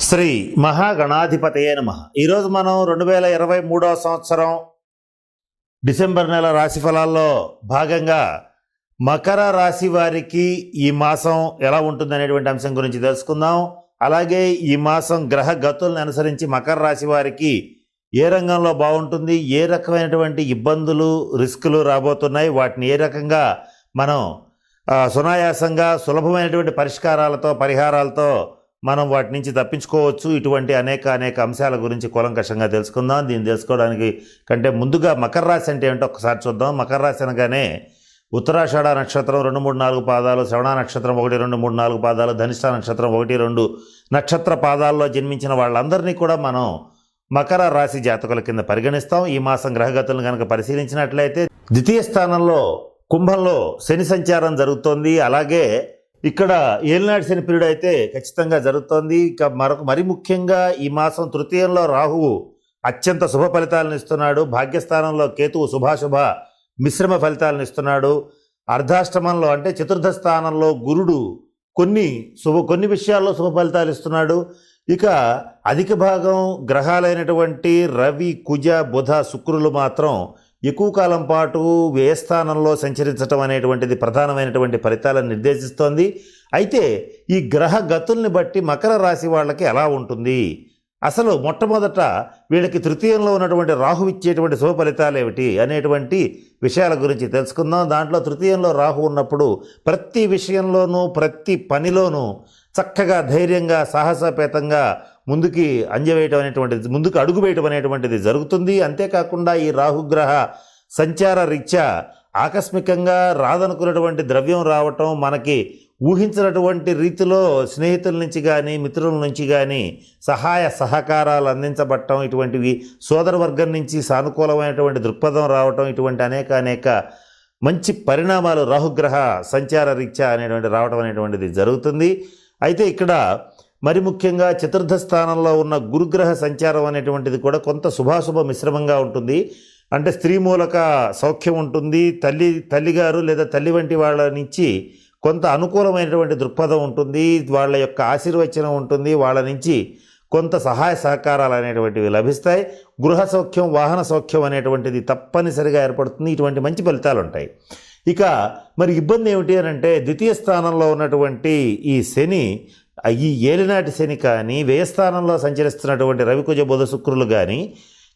శ్రీ మహాగణాధిపతయే నమః. ఈరోజు మనం 2023 సంవత్సరం డిసెంబర్ నెల రాశి ఫలాల్లో భాగంగా మకర రాశి వారికి ఈ మాసం ఎలా ఉంటుందనేటువంటి అంశం గురించి తెలుసుకుందాం. అలాగే ఈ మాసం గ్రహ గతులను అనుసరించి మకర రాశి వారికి ఏ రంగంలో బాగుంటుంది, ఏ రకమైనటువంటి ఇబ్బందులు రిస్కులు రాబోతున్నాయి, వాటిని ఏ రకంగా మనం సునాయాసంగా సులభమైనటువంటి పరిష్కారాలతో పరిహారాలతో మనం వాటి నుంచి తప్పించుకోవచ్చు. ఇటువంటి అనేక అంశాల గురించి కూలంకషంగా తెలుసుకుందాం. దీన్ని తెలుసుకోవడానికి కంటే ముందుగా మకర రాశి అంటే ఏంటో ఒకసారి చూద్దాం. మకర రాశి అనగానే ఉత్తరాషాఢ నక్షత్రం 2, 3, 4 పాదాలు, శ్రవణ నక్షత్రం 1, 2, 3, 4 పాదాలు, ధనిష్ట నక్షత్రం 1, 2 నక్షత్ర పాదాల్లో జన్మించిన వాళ్ళందరినీ కూడా మనం మకర రాశి జాతకుల కింద పరిగణిస్తాం. ఈ మాసం గ్రహగతులను కనుక పరిశీలించినట్లయితే ద్వితీయ స్థానంలో కుంభంలో శని సంచారం జరుగుతోంది. అలాగే ఇక్కడ ఏలినాటి శని పీరియడ్ అయితే ఖచ్చితంగా జరుగుతోంది. ఇక మరి ముఖ్యంగా ఈ మాసం తృతీయంలో రాహువు అత్యంత శుభ ఫలితాలను ఇస్తున్నాడు. భాగ్యస్థానంలో కేతువు శుభాశుభ మిశ్రమ ఫలితాలను ఇస్తున్నాడు. అర్ధాష్టమంలో అంటే చతుర్థ స్థానంలో గురుడు కొన్ని విషయాల్లో శుభ ఫలితాలు ఇస్తున్నాడు. ఇక అధిక భాగం గ్రహాలైనటువంటి రవి, కుజ, బుధ, శుక్రులు మాత్రం ఎక్కువ కాలం పాటు వ్యయస్థానంలో సంచరించటం అనేటువంటిది ప్రధానమైనటువంటి ఫలితాలను నిర్దేశిస్తోంది. అయితే ఈ గ్రహ గతుల్ని బట్టి మకర రాశి వాళ్ళకి ఎలా ఉంటుంది, అసలు మొట్టమొదట వీళ్ళకి తృతీయంలో ఉన్నటువంటి రాహు ఇచ్చేటువంటి శుభ ఫలితాలు ఏమిటి అనేటువంటి విషయాల గురించి తెలుసుకుందాం. దాంట్లో తృతీయంలో రాహు ఉన్నప్పుడు ప్రతి విషయంలోనూ ప్రతి పనిలోనూ చక్కగా ధైర్యంగా సాహసోపేతంగా ముందుకు అడుగు వేయటం అనేటువంటిది జరుగుతుంది. అంతేకాకుండా ఈ రాహుగ్రహ సంచార రీత్యా ఆకస్మికంగా రాదనుకున్నటువంటి ద్రవ్యం రావటం, మనకి ఊహించినటువంటి రీతిలో స్నేహితుల నుంచి కానీ మిత్రుల నుంచి కానీ సహాయ సహకారాలు అందించబడటం, ఇటువంటివి సోదరవర్గం నుంచి సానుకూలమైనటువంటి దృక్పథం రావటం, ఇటువంటి అనేక మంచి పరిణామాలు రాహుగ్రహ సంచార రీత్యా రావటం అనేటువంటిది జరుగుతుంది. అయితే ఇక్కడ మరి ముఖ్యంగా చతుర్థ స్థానంలో ఉన్న గురుగ్రహ సంచారం అనేటువంటిది కూడా కొంత శుభాశుభ మిశ్రమంగా ఉంటుంది. అంటే స్త్రీ మూలక సౌఖ్యం ఉంటుంది. తల్లిగారు లేదా తల్లి వంటి వాళ్ళ నుంచి కొంత అనుకూలమైనటువంటి దృక్పథం ఉంటుంది. వాళ్ళ యొక్క ఆశీర్వచనం ఉంటుంది. వాళ్ళ నుంచి కొంత సహాయ సహకారాలు అనేటువంటివి లభిస్తాయి. గృహ సౌఖ్యం, వాహన సౌఖ్యం అనేటువంటిది తప్పనిసరిగా ఏర్పడుతుంది. ఇటువంటి మంచి ఫలితాలు ఉంటాయి. ఇక మరి ఇబ్బంది ఏమిటి అని అంటే ద్వితీయ స్థానంలో ఉన్నటువంటి ఈ శని, ఈ ఏలినాటి శని కానీ, వ్యయస్థానంలో సంచరిస్తున్నటువంటి రవికుజ బుధ శుక్రులు కానీ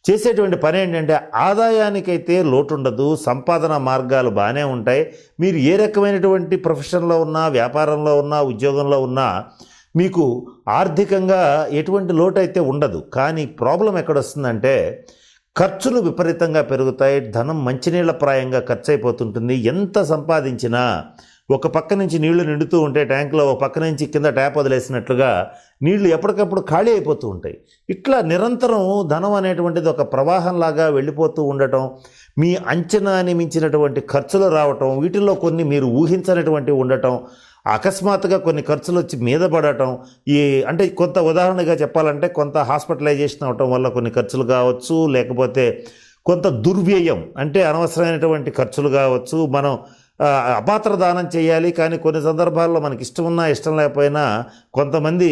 చేసేటువంటి పని ఏంటంటే ఆదాయానికైతే లోటు ఉండదు, సంపాదన మార్గాలు బాగానే ఉంటాయి. మీరు ఏ రకమైనటువంటి ప్రొఫెషన్లో ఉన్నా, వ్యాపారంలో ఉన్నా, ఉద్యోగంలో ఉన్నా మీకు ఆర్థికంగా ఎటువంటి లోటు అయితే ఉండదు. కానీ ప్రాబ్లం ఎక్కడొస్తుందంటే ఖర్చులు విపరీతంగా పెరుగుతాయి. ధనం మంచినీళ్ళ ప్రాయంగా ఖర్చు అయిపోతుంటుంది. ఎంత సంపాదించినా ఒక పక్క నుంచి నీళ్లు నిండుతూ ఉంటే ట్యాంకులో ఒక పక్క నుంచి కింద ట్యాప్ వదిలేసినట్లుగా నీళ్లు ఎప్పటికప్పుడు ఖాళీ అయిపోతూ ఉంటాయి. ఇట్లా నిరంతరం ధనం అనేటువంటిది ఒక ప్రవాహంలాగా వెళ్ళిపోతూ ఉండటం, మీ అంచనాని మించినటువంటి ఖర్చులు రావటం, వీటిల్లో కొన్ని మీరు ఊహించనటువంటి ఉండటం, అకస్మాత్తుగా కొన్ని ఖర్చులు వచ్చి మీద పడటం, అంటే కొంత ఉదాహరణగా చెప్పాలంటే కొంత హాస్పిటలైజేషన్ అవటం వల్ల కొన్ని ఖర్చులు కావచ్చు, లేకపోతే కొంత దుర్వ్యయం అంటే అనవసరమైనటువంటి ఖర్చులు కావచ్చు. మనం అపాత్ర దానం చేయాలి, కానీ కొన్ని సందర్భాల్లో మనకి ఇష్టం ఉన్నా ఇష్టం లేకపోయినా కొంతమంది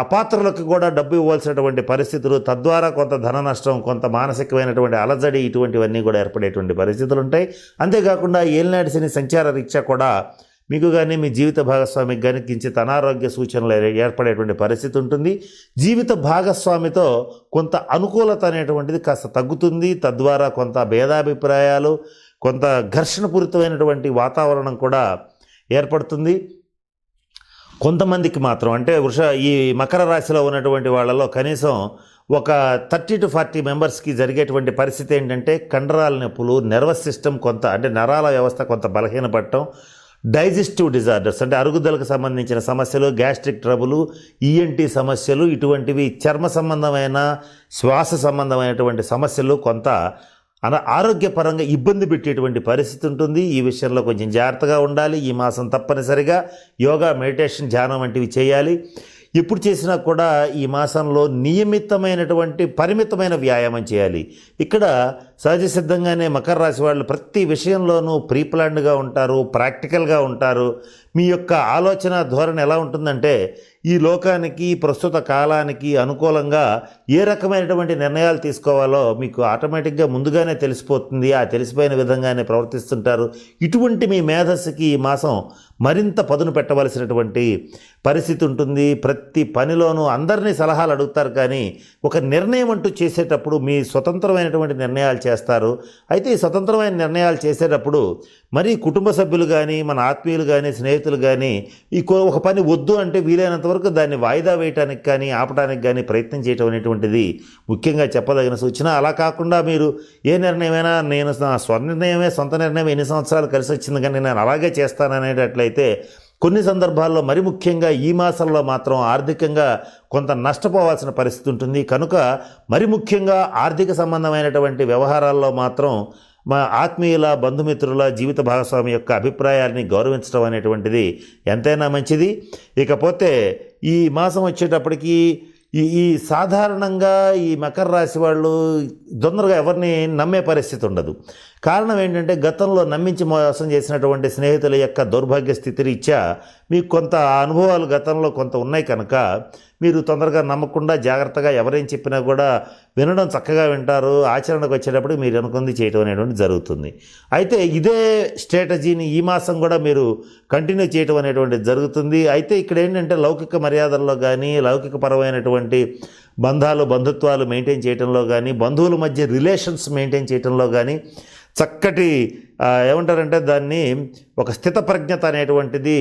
అపాత్రలకు కూడా డబ్బు ఇవ్వాల్సినటువంటి పరిస్థితులు, తద్వారా కొంత ధన నష్టం, కొంత మానసికమైనటువంటి అలజడి, ఇటువంటివన్నీ కూడా ఏర్పడేటువంటి పరిస్థితులు ఉంటాయి. అంతేకాకుండా ఏలినాటి శని సంచార రీత్యా కూడా మీకు కానీ మీ జీవిత భాగస్వామికి కానీ కించిత్ అనారోగ్య సూచనలు ఏర్పడేటువంటి పరిస్థితి ఉంటుంది. జీవిత భాగస్వామితో కొంత అనుకూలత అనేటువంటిది కాస్త తగ్గుతుంది. తద్వారా కొంత భేదాభిప్రాయాలు, కొంత ఘర్షణపూరితమైనటువంటి వాతావరణం కూడా ఏర్పడుతుంది. కొంతమందికి మాత్రం అంటే ఈ మకర రాశిలో ఉన్నటువంటి వాళ్ళలో కనీసం ఒక 30 to 40 మెంబర్స్కి జరిగేటువంటి పరిస్థితి ఏంటంటే కండరాల నొప్పులు, నర్వస్ సిస్టమ్ కొంత అంటే నరాల వ్యవస్థ కొంత బలహీనపడటం, డైజెస్టివ్ డిజార్డర్స్ అంటే అరుగుదలకు సంబంధించిన సమస్యలు, గ్యాస్ట్రిక్ ట్రబుల్, ఈఎన్టీ సమస్యలు, ఇటువంటివి చర్మ సంబంధమైన శ్వాస సంబంధమైనటువంటి సమస్యలు కొంత ఆరోగ్యపరంగా ఇబ్బంది పెట్టేటువంటి పరిస్థితి ఉంటుంది. ఈ విషయంలో కొంచెం జాగ్రత్తగా ఉండాలి. ఈ మాసం తప్పనిసరిగా యోగా, మెడిటేషన్, ధ్యానం వంటివి చేయాలి. ఎప్పుడు చేసినా కూడా ఈ మాసంలో పరిమితమైన వ్యాయామం చేయాలి. ఇక్కడ సహజ సిద్ధంగానే మకర రాశి వాళ్ళు ప్రతి విషయంలోనూ ప్రీ ప్లాన్డ్గా ఉంటారు, ప్రాక్టికల్గా ఉంటారు. మీ యొక్క ఆలోచన ధోరణి ఎలా ఉంటుందంటే ఈ లోకానికి ప్రస్తుత కాలానికి అనుకూలంగా ఏ రకమైనటువంటి నిర్ణయాలు తీసుకోవాలో మీకు ఆటోమేటిక్గా ముందుగానే తెలిసిపోతుంది. ఆ తెలిసిపోయిన విధంగానే ప్రవర్తిస్తుంటారు. ఇటువంటి మీ మేధస్సుకి ఈ మాసం మరింత పదును పెట్టవలసినటువంటి పరిస్థితి ఉంటుంది. ప్రతి పనిలోనూ అందరినీ సలహాలు అడుగుతారు, కానీ ఒక నిర్ణయం అంటూ చేసేటప్పుడు మీ స్వతంత్రమైనటువంటి నిర్ణయాలు చేస్తారు. అయితే ఈ స్వతంత్రమైన నిర్ణయాలు చేసేటప్పుడు మరి కుటుంబ సభ్యులు కానీ, మన ఆత్మీయులు కానీ, స్నేహితులు కానీ ఒక పని వద్దు అంటే వీలైనంత వరకు దాన్ని వాయిదా వేయటానికి కానీ ఆపడానికి కానీ ప్రయత్నం చేయటం అనేటువంటిది ముఖ్యంగా చెప్పదగిన సూచన. అలా కాకుండా మీరు ఏ నిర్ణయమైనా నేను నా సొంత నిర్ణయం ఎన్ని సంవత్సరాలు కలిసి వచ్చింది కానీ నేను అలాగే చేస్తాననేటట్లయితే కొన్ని సందర్భాల్లో మరి ముఖ్యంగా ఈ మాసంలో మాత్రం ఆర్థికంగా కొంత నష్టపోవాల్సిన పరిస్థితి ఉంటుంది. కనుక మరి ముఖ్యంగా ఆర్థిక సంబంధమైనటువంటి వ్యవహారాల్లో మాత్రం మా ఆత్మీయుల, బంధుమిత్రుల, జీవిత భాగస్వామి యొక్క అభిప్రాయాన్ని గౌరవించడం అనేటువంటిది ఎంతైనా మంచిది. ఇకపోతే ఈ మాసం వచ్చేటప్పటికి ఈ సాధారణంగా ఈ మకర రాశి వాళ్ళు తొందరగా ఎవరిని నమ్మే పరిస్థితి ఉండదు. కారణం ఏంటంటే గతంలో నమ్మించి మోసం చేసినటువంటి స్నేహితుల యొక్క దౌర్భాగ్య స్థితి రీత్యా మీకు కొంత అనుభవాలు గతంలో కొంత ఉన్నాయి కనుక మీరు తొందరగా నమ్మకుండా జాగ్రత్తగా ఎవరేం చెప్పినా కూడా వినడం చక్కగా వింటారు. ఆచరణకు వచ్చేటప్పుడు మీరు అనుకుంది చేయడం అనేటువంటి జరుగుతుంది. అయితే ఇదే స్ట్రాటజీని ఈ మాసం కూడా మీరు కంటిన్యూ చేయడం అనేటువంటిది జరుగుతుంది. అయితే ఇక్కడ ఏంటంటే లౌకిక మర్యాదల్లో కానీ, లౌకిక పరమైనటువంటి బంధుత్వాలు మెయింటైన్ చేయడంలో కానీ, బంధువుల మధ్య రిలేషన్స్ మెయింటైన్ చేయడంలో కానీ చక్కటి ఏమంటారంటే దాన్ని ఒక స్థితప్రజ్ఞత అనేటువంటిది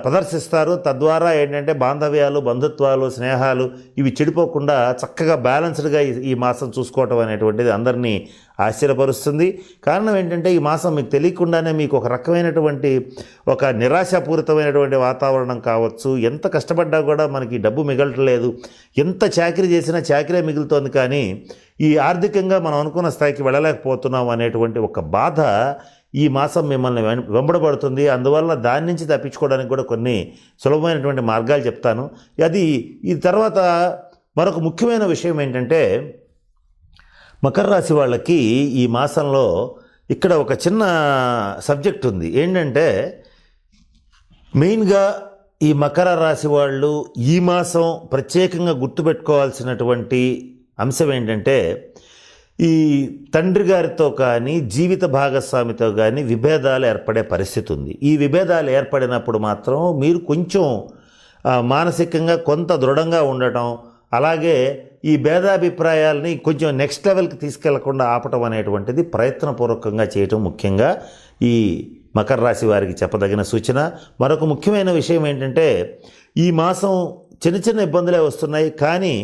ప్రదర్శిస్తారు. తద్వారా ఏంటంటే బాంధవ్యాలు, బంధుత్వాలు, స్నేహాలు ఇవి చెడిపోకుండా చక్కగా బ్యాలెన్స్డ్గా ఈ మాసం చూసుకోవటం అనేటువంటిది అందరినీ ఆశ్చర్యపరుస్తుంది. కారణం ఏంటంటే ఈ మాసం మీకు తెలియకుండానే మీకు ఒక రకమైనటువంటి ఒక నిరాశాపూరితమైనటువంటి వాతావరణం కావచ్చు. ఎంత కష్టపడ్డా కూడా మనకి డబ్బు మిగలట్లేదు, ఎంత చాకరీ చేసినా చాకరీ మిగులుతోంది, కానీ ఈ ఆర్థికంగా మనం అనుకున్న స్థాయికి వెళ్ళలేకపోతున్నాం అనేటువంటి ఒక బాధ ఈ మాసం మిమ్మల్ని వెంబడబడుతుంది. అందువల్ల దాని నుంచి తప్పించుకోవడానికి కూడా కొన్ని సులభమైనటువంటి మార్గాలు చెప్తాను. ఈ తర్వాత మరొక ముఖ్యమైన విషయం ఏంటంటే మకర రాశి వాళ్ళకి ఈ మాసంలో ఇక్కడ ఒక చిన్న సబ్జెక్ట్ ఉంది. ఏంటంటే మెయిన్గా ఈ మకర రాశి వాళ్ళు ఈ మాసం ప్రత్యేకంగా గుర్తుపెట్టుకోవాల్సినటువంటి అంశం ఏంటంటే ఈ తండ్రి గారితో కానీ, జీవిత భాగస్వామితో కానీ విభేదాలు ఏర్పడే పరిస్థితి ఉంది. ఈ విభేదాలు ఏర్పడినప్పుడు మాత్రం మీరు కొంచెం మానసికంగా కొంత దృఢంగా ఉండటం, అలాగే ఈ భేదాభిప్రాయాలని కొంచెం నెక్స్ట్ లెవెల్కి తీసుకెళ్లకుండా ఆపటం అనేటువంటిది ప్రయత్నపూర్వకంగా చేయటం ముఖ్యంగా ఈ మకర రాశి వారికి చెప్పదగిన సూచన. మరొక ముఖ్యమైన విషయం ఏంటంటే ఈ మాసం చిన్న చిన్న ఇబ్బందులే వస్తున్నాయి, కానీ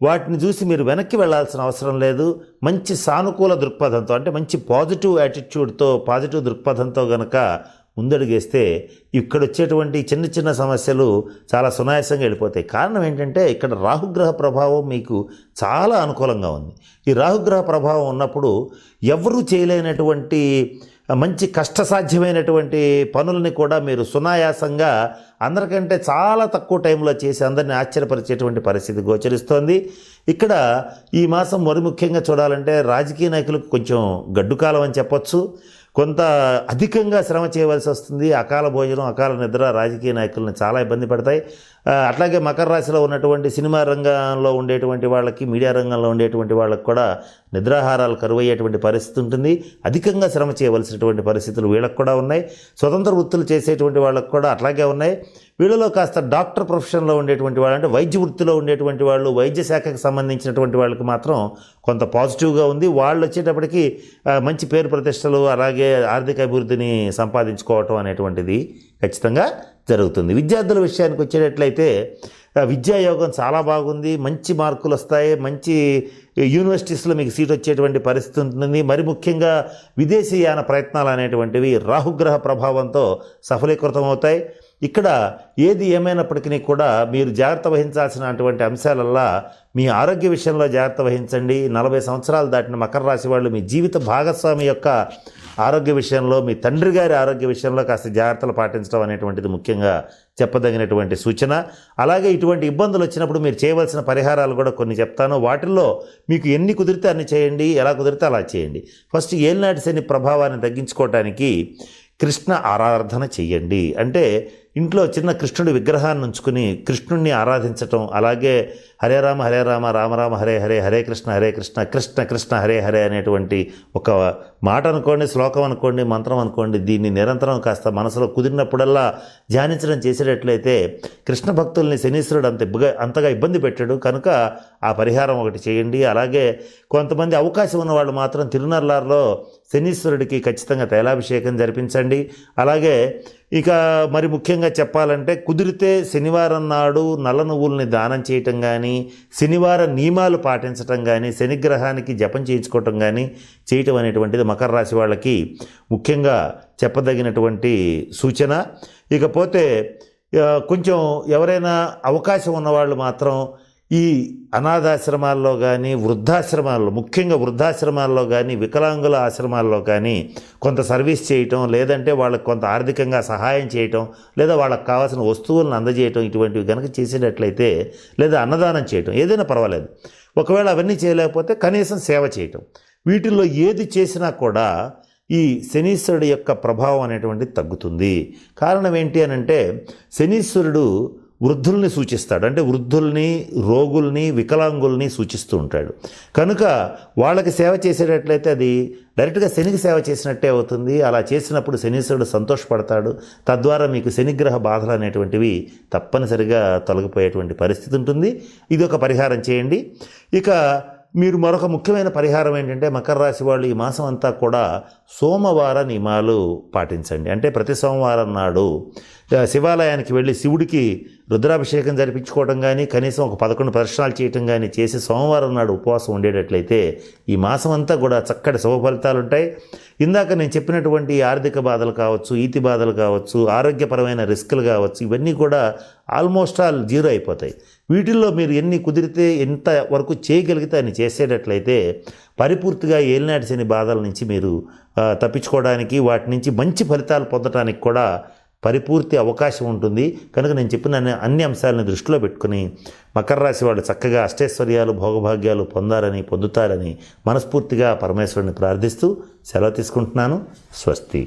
వాటిని చూసి మీరు వెనక్కి వెళ్ళాల్సిన అవసరం లేదు. మంచి సానుకూల దృక్పథంతో, అంటే మంచి పాజిటివ్ యాటిట్యూడ్తో, పాజిటివ్ దృక్పథంతో కనుక ముందడుగేస్తే ఇక్కడ వచ్చేటువంటి చిన్న చిన్న సమస్యలు చాలా సునాయాసంగా వెళ్ళిపోతాయి. కారణం ఏంటంటే ఇక్కడ రాహుగ్రహ ప్రభావం మీకు చాలా అనుకూలంగా ఉంది. ఈ రాహుగ్రహ ప్రభావం ఉన్నప్పుడు ఎవరూ చేయలేనటువంటి మంచి కష్టసాధ్యమైనటువంటి పనులని కూడా మీరు సునాయాసంగా అందరికంటే చాలా తక్కువ టైంలో చేసి అందరినీ ఆశ్చర్యపరిచేటువంటి పరిస్థితి గోచరిస్తోంది. ఇక్కడ ఈ మాసం మరి ముఖ్యంగా చూడాలంటే రాజకీయ నాయకులకు కొంచెం గడ్డుకాలం అని చెప్పొచ్చు. కొంత అధికంగా శ్రమ చేయవలసి వస్తుంది. అకాల భోజనం, అకాల నిద్ర రాజకీయ నాయకులను చాలా ఇబ్బంది పడతాయి. అట్లాగే మకర రాశిలో ఉన్నటువంటి సినిమా రంగంలో ఉండేటువంటి వాళ్ళకి, మీడియా రంగంలో ఉండేటువంటి వాళ్ళకి కూడా నిద్రాహారాలు కరువయ్యేటువంటి పరిస్థితి ఉంటుంది. అధికంగా శ్రమ చేయవలసినటువంటి పరిస్థితులు వీళ్ళకి కూడా ఉన్నాయి. స్వతంత్ర వృత్తులు చేసేటువంటి వాళ్ళకి కూడా అట్లాగే ఉన్నాయి. వీళ్ళలో కాస్త డాక్టర్ ప్రొఫెషన్లో ఉండేటువంటి వాళ్ళు, అంటే వైద్య వృత్తిలో ఉండేటువంటి వాళ్ళు, వైద్య శాఖకు సంబంధించినటువంటి వాళ్ళకి మాత్రం కొంత పాజిటివ్గా ఉంది. వాళ్ళు వచ్చేటప్పటికి మంచి పేరు ప్రతిష్టలు, అలాగే ఆర్థిక అభివృద్ధిని సంపాదించుకోవటం అనేటువంటిది ఖచ్చితంగా జరుగుతుంది. విద్యార్థుల విషయానికి వచ్చేటట్లయితే విద్యాయోగం చాలా బాగుంది. మంచి మార్కులు వస్తాయి. మంచి యూనివర్సిటీస్లో మీకు సీట్ వచ్చేటువంటి పరిస్థితి ఉంటుంది. మరి ముఖ్యంగా విదేశీయాన ప్రయత్నాలు అనేటువంటివి రాహుగ్రహ ప్రభావంతో సఫలీకృతం అవుతాయి. ఇక్కడ ఏది ఏమైనప్పటికీ కూడా మీరు జాగ్రత్త వహించాల్సినటువంటి అంశాలల్లా మీ ఆరోగ్య విషయంలో జాగ్రత్త వహించండి. 40 సంవత్సరాలు దాటిన మకర రాశి వాళ్ళు మీ జీవిత భాగస్వామి యొక్క ఆరోగ్య విషయంలో మీ తండ్రి గారి ఆరోగ్య విషయంలో కాస్త జాగ్రత్తలు పాటించడం అనేటువంటిది ముఖ్యంగా చెప్పదగినటువంటి సూచన. అలాగే ఇటువంటి ఇబ్బందులు వచ్చినప్పుడు మీరు చేయవలసిన పరిహారాలు కూడా కొన్ని చెప్తాను. వాటిల్లో మీకు ఎన్ని కుదిరితే అన్ని చేయండి, ఎలా కుదిరితే అలా చేయండి. ఫస్ట్ ఏలినాటి శని ప్రభావాన్ని తగ్గించుకోవడానికి కృష్ణ ఆరాధన చెయ్యండి. అంటే ఇంట్లో చిన్న కృష్ణుడి విగ్రహాన్ని ఉంచుకుని కృష్ణుడిని ఆరాధించటం, అలాగే హరే రామ హరే రామ రామ రామ హరే హరే హరే కృష్ణ కృష్ణ కృష్ణ హరే హరే అనేటువంటి ఒక మాట అనుకోండి, శ్లోకం అనుకోండి, మంత్రం అనుకోండి, దీన్ని నిరంతరం కాస్త మనసులో కుదిరినప్పుడల్లా ధ్యానించడం చేసేటట్లయితే కృష్ణ భక్తుల్ని శనీశ్వరుడు అంతగా ఇబ్బంది పెట్టాడు కనుక ఆ పరిహారం ఒకటి చేయండి. అలాగే కొంతమంది అవకాశం ఉన్న వాళ్ళు మాత్రం తిరునల్లారులో శనీశ్వరుడికి ఖచ్చితంగా తైలాభిషేకం జరిపించండి. అలాగే ఇక మరి ముఖ్యంగా చెప్పాలంటే కుదిరితే శనివారం నాడు నల్ల నువ్వుల్ని దానం చేయటం కానీ, శనివార నియమాలు పాటించటం కానీ, శనిగ్రహానికి జపం చేయించుకోవటం కానీ చేయటం అనేటువంటిది మకర రాశి వాళ్ళకి ముఖ్యంగా చెప్పదగినటువంటి సూచన. ఇకపోతే కొంచెం ఎవరైనా అవకాశం ఉన్నవాళ్ళు మాత్రం ఈ అనాథాశ్రమాల్లో కానీ, వృద్ధాశ్రమాల్లో, ముఖ్యంగా వృద్ధాశ్రమాల్లో కానీ, వికలాంగుల ఆశ్రమాల్లో కానీ కొంత సర్వీస్ చేయటం, లేదంటే వాళ్ళకి కొంత ఆర్థికంగా సహాయం చేయటం, లేదా వాళ్ళకి కావాల్సిన వస్తువులను అందజేయటం, ఇటువంటివి కనుక చేసేటట్లయితే, లేదా అన్నదానం చేయటం, ఏదైనా పర్వాలేదు. ఒకవేళ అవన్నీ చేయలేకపోతే కనీసం సేవ చేయటం, వీటిల్లో ఏది చేసినా కూడా ఈ శనీశ్వరుడు యొక్క ప్రభావం అనేటువంటిది తగ్గుతుంది. కారణం ఏంటి అని అంటే శనీశ్వరుడు వృద్ధుల్ని సూచిస్తాడు. అంటే వృద్ధుల్ని, రోగుల్ని, వికలాంగుల్ని సూచిస్తూ ఉంటాడు. కనుక వాళ్ళకి సేవ చేసేటట్లయితే అది డైరెక్ట్గా శనికి సేవ చేసినట్టే అవుతుంది. అలా చేసినప్పుడు శనీశ్వరుడు సంతోషపడతాడు. తద్వారా మీకు శనిగ్రహ బాధలు అనేటువంటివి తప్పనిసరిగా తొలగిపోయేటువంటి పరిస్థితి ఉంటుంది. ఇది ఒక పరిహారం చేయండి. ఇక మీరు మరొక ముఖ్యమైన పరిహారం ఏంటంటే మకర రాశి వాళ్ళు ఈ మాసం అంతా కూడా సోమవార నియమాలు పాటించండి. అంటే ప్రతి సోమవారం నాడు శివాలయానికి వెళ్ళి శివుడికి రుద్రాభిషేకం జరిపించుకోవడం కానీ, కనీసం ఒక 11 ప్రదక్షిణాలు చేయటం కానీ చేసి సోమవారం నాడు ఉపవాసం ఉండేటట్లయితే ఈ మాసం అంతా కూడా చక్కటి శుభ ఫలితాలు ఉంటాయి. ఇందాక నేను చెప్పినటువంటి ఆర్థిక బాధలు కావచ్చు, ఈతి బాధలు కావచ్చు, ఆరోగ్యపరమైన రిస్కులు కావచ్చు, ఇవన్నీ కూడా ఆల్మోస్ట్ ఆల్ జీరో అయిపోతాయి. వీటిల్లో మీరు ఎన్ని కుదిరితే ఎంత వరకు చేయగలిగితే అన్ని చేసేటట్లయితే పరిపూర్తిగా ఏలినాటి శని బాధల నుంచి మీరు తప్పించుకోవడానికి, వాటి నుంచి మంచి ఫలితాలు పొందడానికి కూడా పరిపూర్తి అవకాశం ఉంటుంది. కనుక నేను చెప్పిన అన్ని అంశాలను దృష్టిలో పెట్టుకుని మకర రాశి వాళ్ళు చక్కగా అష్టైశ్వర్యాలు, భోగభాగ్యాలు పొందుతారని మనస్ఫూర్తిగా పరమేశ్వరుని ప్రార్థిస్తూ సెలవు తీసుకుంటున్నాను. స్వస్తి.